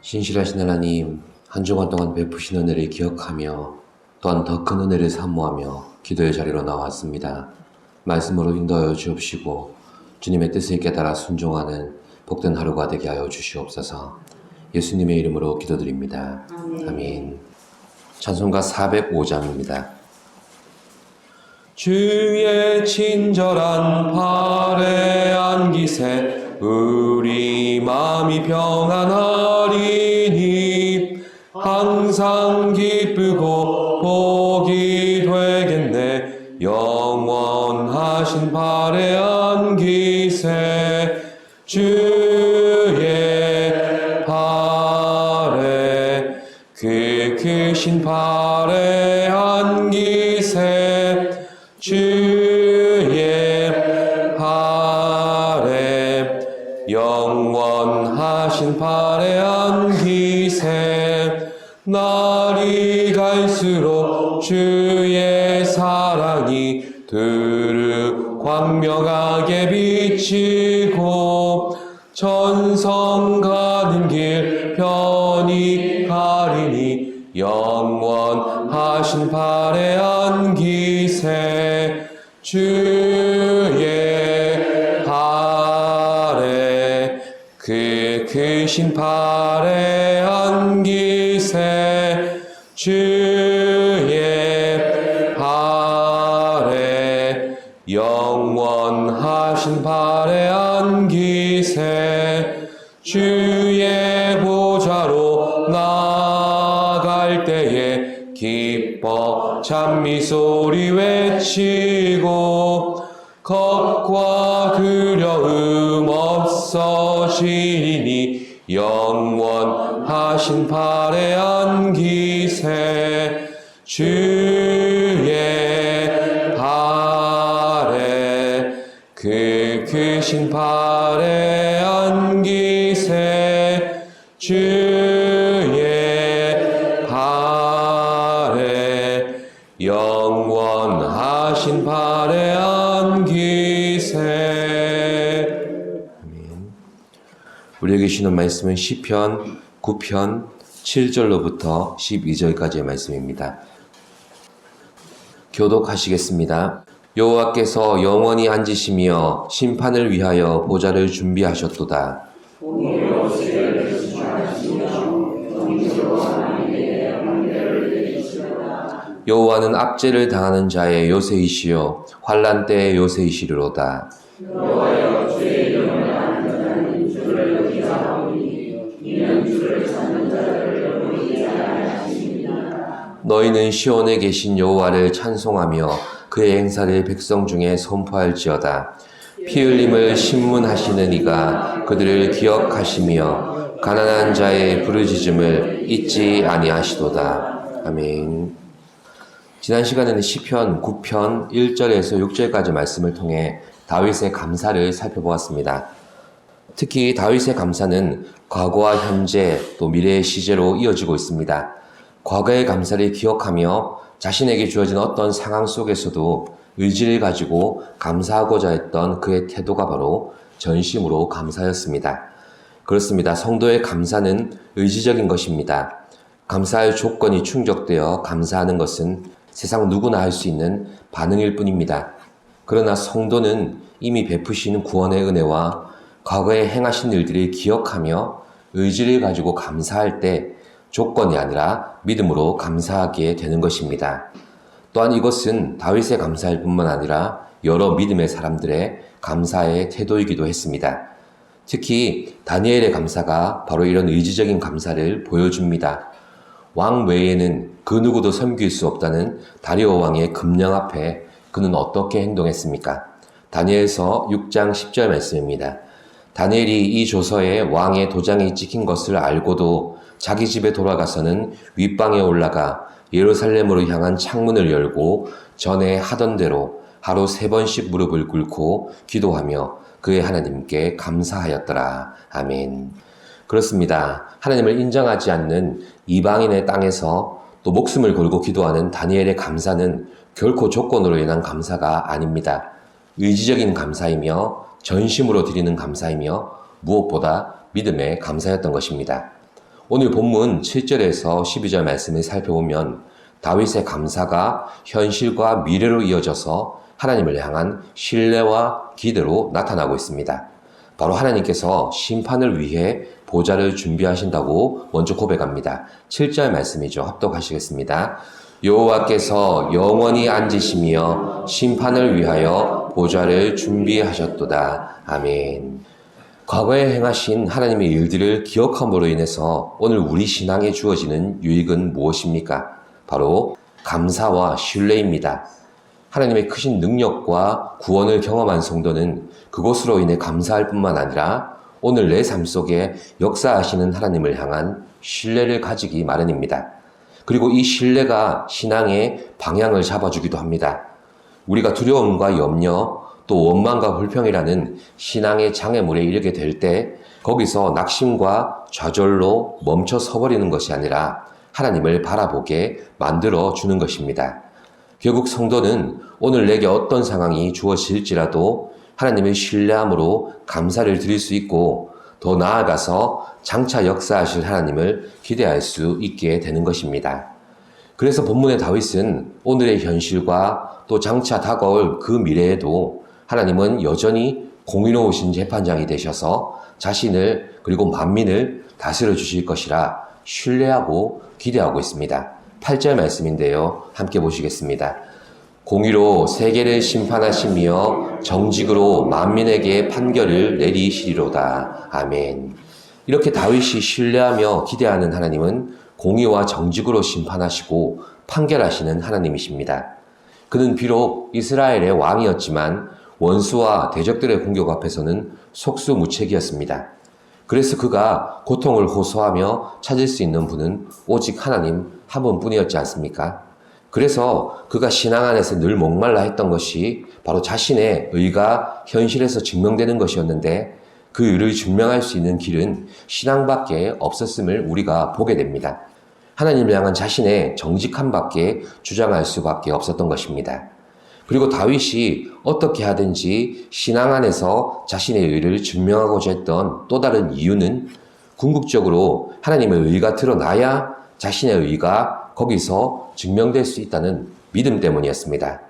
신실하신 하나님, 한 주간 동안 베푸신 은혜를 기억하며 또한 더 큰 은혜를 사모하며 기도의 자리로 나왔습니다. 말씀으로 인도하여 주옵시고 주님의 뜻을 깨달아 순종하는 복된 하루가 되게 하여 주시옵소서. 예수님의 이름으로 기도드립니다. 아멘. 찬송가 405장입니다. 주의 친절한 발에 안기세 우리 마음이 평안하리니 항상 기쁘고 복이 되겠네. 영원하신 발에 안기세 주의 발에 그 크신 발에 안기세 주의 발에 영원하신 발에 안기세 날이 갈수록 주의 사랑이 두루 광명하게 비치고 천성 가는 길 편히 가리니 영원하신 발에 안기세 주의 발에 그 크신 발에 안기세 주의 발에 영원하신 발에 안기세 주의 보좌로 나갈 때에 기뻐 찬미소리 외치고 겁과 두려움 없어지니 영원하신 발에 안기세 주의 발에 그 크신 발에 안기세 주의 발에 영원하신 발에 안기세. 아멘. 우리에게 주시는 말씀은 시편 9편 7절로부터 12절까지의 말씀입니다. 교독하시겠습니다. 여호와께서 영원히 앉으시며 심판을 위하여 보좌를 준비하셨도다. 여호와는 압제를 당하는 자의 요새이시요 환난 때의 요새이시리로다. 여호와여 주의 이름을 아는 자는 주를 기사하오니 이는 주를 찾는 자를 영원히 하시니라. 너희는 시온에 계신 여호와를 찬송하며 그의 행사를 백성 중에 선포할지어다. 피 흘림을 신문하시는 이가 그들을 기억하시며 가난한 자의 부르짖음을 잊지 아니하시도다. 아멘. 지난 시간에는 시편 9편 1절에서 6절까지 말씀을 통해 다윗의 감사를 살펴보았습니다. 특히 다윗의 감사는 과거와 현재 또 미래의 시제로 이어지고 있습니다. 과거의 감사를 기억하며 자신에게 주어진 어떤 상황 속에서도 의지를 가지고 감사하고자 했던 그의 태도가 바로 전심으로 감사였습니다. 그렇습니다. 성도의 감사는 의지적인 것입니다. 감사할 조건이 충족되어 감사하는 것은 세상 누구나 할 수 있는 반응일 뿐입니다. 그러나 성도는 이미 베푸시는 구원의 은혜와 과거에 행하신 일들을 기억하며 의지를 가지고 감사할 때 조건이 아니라 믿음으로 감사하게 되는 것입니다. 또한 이것은 다윗의 감사일 뿐만 아니라 여러 믿음의 사람들의 감사의 태도이기도 했습니다. 특히 다니엘의 감사가 바로 이런 의지적인 감사를 보여줍니다. 왕 외에는 그 누구도 섬길 수 없다는 다리오 왕의 금령 앞에 그는 어떻게 행동했습니까? 다니엘서 6장 10절 말씀입니다. 다니엘이 이 조서에 왕의 도장이 찍힌 것을 알고도 자기 집에 돌아가서는 윗방에 올라가 예루살렘으로 향한 창문을 열고 전에 하던 대로 하루 3번씩 무릎을 꿇고 기도하며 그의 하나님께 감사하였더라. 아멘. 그렇습니다. 하나님을 인정하지 않는 이방인의 땅에서 또 목숨을 걸고 기도하는 다니엘의 감사는 결코 조건으로 인한 감사가 아닙니다. 의지적인 감사이며 전심으로 드리는 감사이며 무엇보다 믿음의 감사였던 것입니다. 오늘 본문 7절에서 12절 말씀을 살펴보면 다윗의 감사가 현실과 미래로 이어져서 하나님을 향한 신뢰와 기대로 나타나고 있습니다. 바로 하나님께서 심판을 위해 보좌를 준비하신다고 먼저 고백합니다. 7절 말씀이죠. 합독하시겠습니다. 여호와께서 영원히 앉으시며 심판을 위하여 보좌를 준비하셨도다. 아멘. 과거에 행하신 하나님의 일들을 기억함으로 인해서 오늘 우리 신앙에 주어지는 유익은 무엇입니까? 바로 감사와 신뢰입니다. 하나님의 크신 능력과 구원을 경험한 성도는 그것으로 인해 감사할 뿐만 아니라 오늘 내 삶 속에 역사하시는 하나님을 향한 신뢰를 가지기 마련입니다. 그리고 이 신뢰가 신앙의 방향을 잡아주기도 합니다. 우리가 두려움과 염려, 또 원망과 불평이라는 신앙의 장애물에 이르게 될 때 거기서 낙심과 좌절로 멈춰 서버리는 것이 아니라 하나님을 바라보게 만들어 주는 것입니다. 결국 성도는 오늘 내게 어떤 상황이 주어질지라도 하나님을 신뢰함으로 감사를 드릴 수 있고 더 나아가서 장차 역사하실 하나님을 기대할 수 있게 되는 것입니다. 그래서 본문의 다윗은 오늘의 현실과 또 장차 다가올 그 미래에도 하나님은 여전히 공의로우신 재판장이 되셔서 자신을 그리고 만민을 다스려 주실 것이라 신뢰하고 기대하고 있습니다. 8절 말씀인데요. 함께 보시겠습니다. 공의로 세계를 심판하시며 정직으로 만민에게 판결을 내리시리로다. 아멘. 이렇게 다윗이 신뢰하며 기대하는 하나님은 공의와 정직으로 심판하시고 판결하시는 하나님이십니다. 그는 비록 이스라엘의 왕이었지만 원수와 대적들의 공격 앞에서는 속수무책이었습니다. 그래서 그가 고통을 호소하며 찾을 수 있는 분은 오직 하나님 한 분뿐이었지 않습니까? 그래서 그가 신앙 안에서 늘 목말라 했던 것이 바로 자신의 의가 현실에서 증명되는 것이었는데 그 의를 증명할 수 있는 길은 신앙밖에 없었음을 우리가 보게 됩니다. 하나님을 향한 자신의 정직함밖에 주장할 수밖에 없었던 것입니다. 그리고 다윗이 어떻게 하든지 신앙 안에서 자신의 의를 증명하고자 했던 또 다른 이유는 궁극적으로 하나님의 의가 드러나야 자신의 의가 거기서 증명될 수 있다는 믿음 때문이었습니다.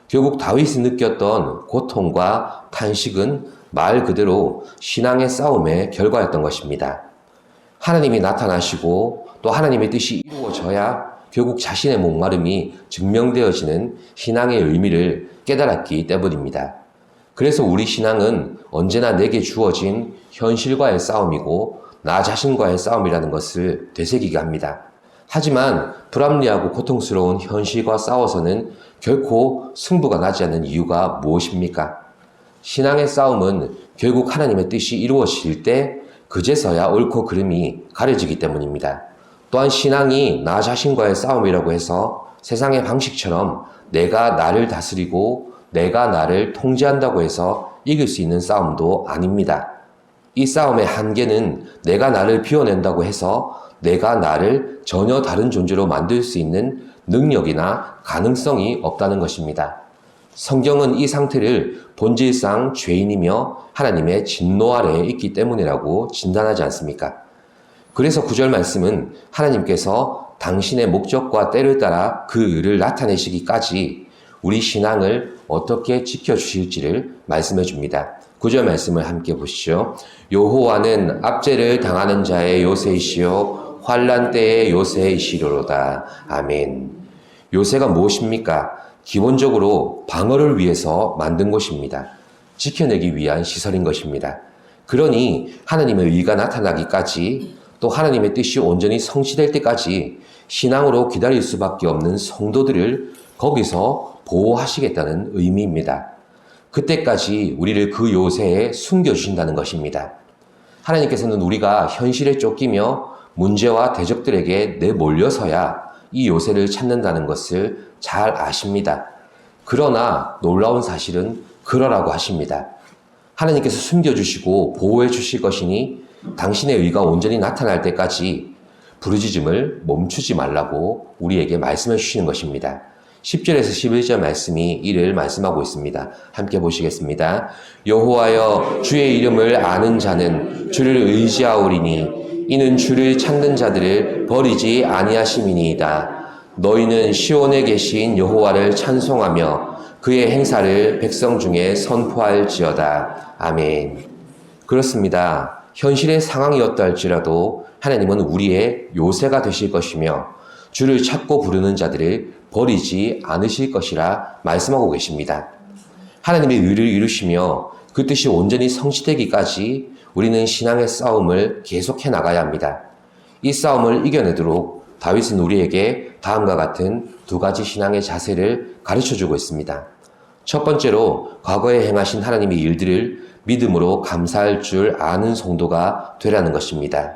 결국 다윗이 느꼈던 고통과 탄식은 말 그대로 신앙의 싸움의 결과였던 것입니다. 하나님이 나타나시고 또 하나님의 뜻이 이루어져야 결국 자신의 목마름이 증명되어지는 신앙의 의미를 깨달았기 때문입니다. 그래서 우리 신앙은 언제나 내게 주어진 현실과의 싸움이고 나 자신과의 싸움이라는 것을 되새기게 합니다. 하지만 불합리하고 고통스러운 현실과 싸워서는 결코 승부가 나지 않는 이유가 무엇입니까? 신앙의 싸움은 결국 하나님의 뜻이 이루어질 때 그제서야 옳고 그름이 가려지기 때문입니다. 또한 신앙이 나 자신과의 싸움이라고 해서 세상의 방식처럼 내가 나를 다스리고 내가 나를 통제한다고 해서 이길 수 있는 싸움도 아닙니다. 이 싸움의 한계는 내가 나를 비워낸다고 해서 내가 나를 전혀 다른 존재로 만들 수 있는 능력이나 가능성이 없다는 것입니다. 성경은 이 상태를 본질상 죄인이며 하나님의 진노 아래에 있기 때문이라고 진단하지 않습니까? 그래서 9절 말씀은 하나님께서 당신의 목적과 때를 따라 그 의를 나타내시기까지 우리 신앙을 어떻게 지켜주실지를 말씀해 줍니다. 9절 말씀을 함께 보시죠. 여호와는 압제를 당하는 자의 요새이시요 환난 때의 요새이시로다. 아멘. 요새가 무엇입니까? 기본적으로 방어를 위해서 만든 것입니다. 지켜내기 위한 시설인 것입니다. 그러니 하나님의 의가 나타나기까지 또 하나님의 뜻이 온전히 성취될 때까지 신앙으로 기다릴 수밖에 없는 성도들을 거기서 보호하시겠다는 의미입니다. 그때까지 우리를 그 요새에 숨겨주신다는 것입니다. 하나님께서는 우리가 현실에 쫓기며 문제와 대적들에게 내몰려서야 이 요새를 찾는다는 것을 잘 아십니다. 그러나 놀라운 사실은 그러라고 하십니다. 하나님께서 숨겨주시고 보호해 주실 것이니 당신의 의가 온전히 나타날 때까지 부르짖음을 멈추지 말라고 우리에게 말씀해 주시는 것입니다. 10절에서 11절 말씀이 이를 말씀하고 있습니다. 함께 보시겠습니다. 여호와여 주의 이름을 아는 자는 주를 의지하오리니 이는 주를 찾는 자들을 버리지 아니하심이니이다. 너희는 시온에 계신 여호와를 찬송하며 그의 행사를 백성 중에 선포할지어다. 아멘. 그렇습니다. 현실의 상황이었다 할지라도 하나님은 우리의 요새가 되실 것이며 주를 찾고 부르는 자들을 버리지 않으실 것이라 말씀하고 계십니다. 하나님의 의를 이루시며 그 뜻이 온전히 성취되기까지 우리는 신앙의 싸움을 계속해 나가야 합니다. 이 싸움을 이겨내도록 다윗은 우리에게 다음과 같은 두 가지 신앙의 자세를 가르쳐주고 있습니다. 첫 번째로 과거에 행하신 하나님의 일들을 믿음으로 감사할 줄 아는 성도가 되라는 것입니다.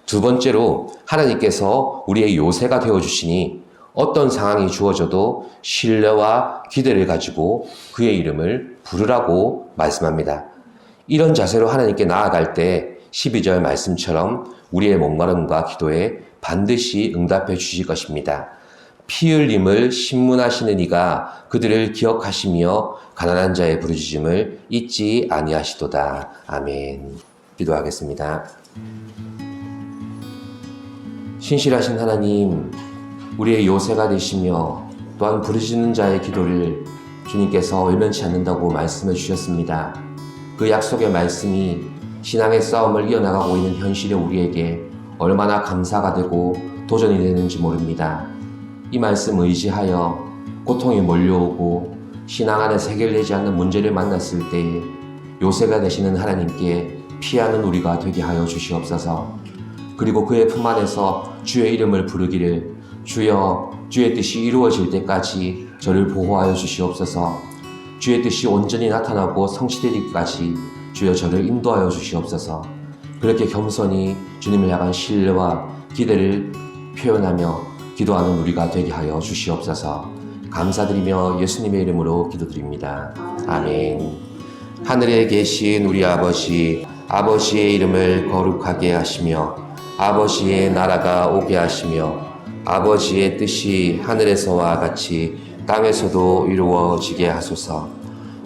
두 번째로 하나님께서 우리의 요새가 되어주시니 어떤 상황이 주어져도 신뢰와 기대를 가지고 그의 이름을 부르라고 말씀합니다. 이런 자세로 하나님께 나아갈 때 12절 말씀처럼 우리의 목마름과 기도에 반드시 응답해 주실 것입니다. 피 흘림을 신문하시는 이가 그들을 기억하시며 가난한 자의 부르짖음을 잊지 아니하시도다. 아멘. 기도하겠습니다. 신실하신 하나님, 우리의 요새가 되시며 또한 부르짖는 자의 기도를 주님께서 외면치 않는다고 말씀해 주셨습니다. 그 약속의 말씀이 신앙의 싸움을 이어나가고 있는 현실의 우리에게 얼마나 감사가 되고 도전이 되는지 모릅니다. 이 말씀 의지하여 고통이 몰려오고 신앙 안에서 해결되지 않는 문제를 만났을 때에 요새가 되시는 하나님께 피하는 우리가 되게 하여 주시옵소서. 그리고 그의 품 안에서 주의 이름을 부르기를 주여 주의 뜻이 이루어질 때까지 저를 보호하여 주시옵소서. 주의 뜻이 온전히 나타나고 성취되기까지 주여 저를 인도하여 주시옵소서. 그렇게 겸손히 주님을 향한 신뢰와 기대를 표현하며 기도하는 우리가 되게 하여 주시옵소서. 감사드리며 예수님의 이름으로 기도드립니다. 아멘. 하늘에 계신 우리 아버지, 아버지의 이름을 거룩하게 하시며 아버지의 나라가 오게 하시며 아버지의 뜻이 하늘에서와 같이 땅에서도 이루어지게 하소서.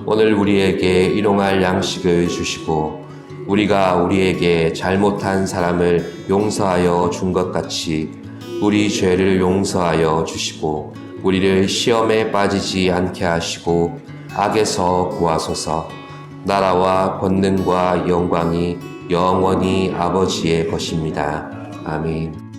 오늘 우리에게 일용할 양식을 주시고 우리가 우리에게 잘못한 사람을 용서하여 준 것 같이 우리 죄를 용서하여 주시고 우리를 시험에 빠지지 않게 하시고 악에서 구하소서. 나라와 권능과 영광이 영원히 아버지의 것입니다. 아멘.